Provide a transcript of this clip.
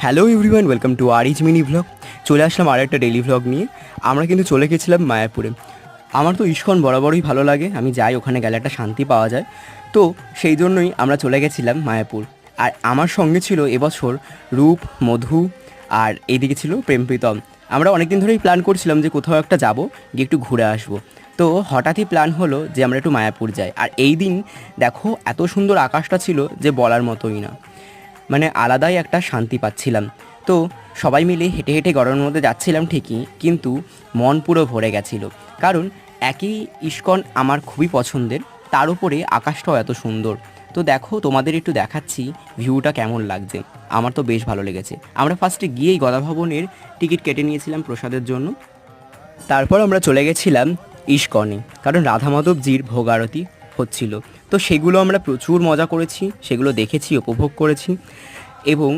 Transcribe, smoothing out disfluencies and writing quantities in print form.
Hello everyone, welcome to Ariz mini vlog. চলে আসলাম আর একটা daily vlog নিয়ে। আমরা কিন্তু চলে গেছিলাম মায়াপুরে। আমার তো ইস্কন বরাবরই ভালো লাগে, আমি যাই, ওখানে গেলে একটা শান্তি পাওয়া যায়। তো সেই জন্যই আমরা চলে গেছিলাম মায়াপুর। আর আমার সঙ্গে ছিল এবছর রূপ, মধু, আর এইদিকে ছিল প্রেমপ্রীতম। আমরা অনেক দিন ধরেই প্ল্যান করছিলাম যে কোথাও একটা যাব, গিয়ে একটু ঘুরে আসবো। তো হঠাৎই প্ল্যান হলো যে আমরা একটু মায়াপুর যাই। আর এই দিন দেখো এত সুন্দর আকাশটা ছিল যে বলার মতোই না, মানে আলাদাই একটা শান্তি পাচ্ছিলাম। তো সবাই মিলে হেঁটে হেঁটে গরমের মধ্যে যাচ্ছিলাম ঠিকই, কিন্তু মন পুরো ভরে গেছিলো। কারণ একই ইস্কন আমার খুবই পছন্দের, তার উপরে আকাশটাও এত সুন্দর। তো দেখো, তোমাদের একটু দেখাচ্ছি ভিউটা কেমন লাগছে। আমার তো বেশ ভালো লেগেছে। আমরা ফার্স্টে গিয়েই গদা ভবনের টিকিট কেটে নিয়েছিলাম প্রসাদের জন্য। তারপর আমরা চলে গেছিলাম ইস্কনে, কারণ রাধা মাধবজির ভোগ আরতি হচ্ছিল। তো সেগুলো আমরা প্রচুর মজা করেছি, সেগুলো দেখেছি, উপভোগ করেছি। এবং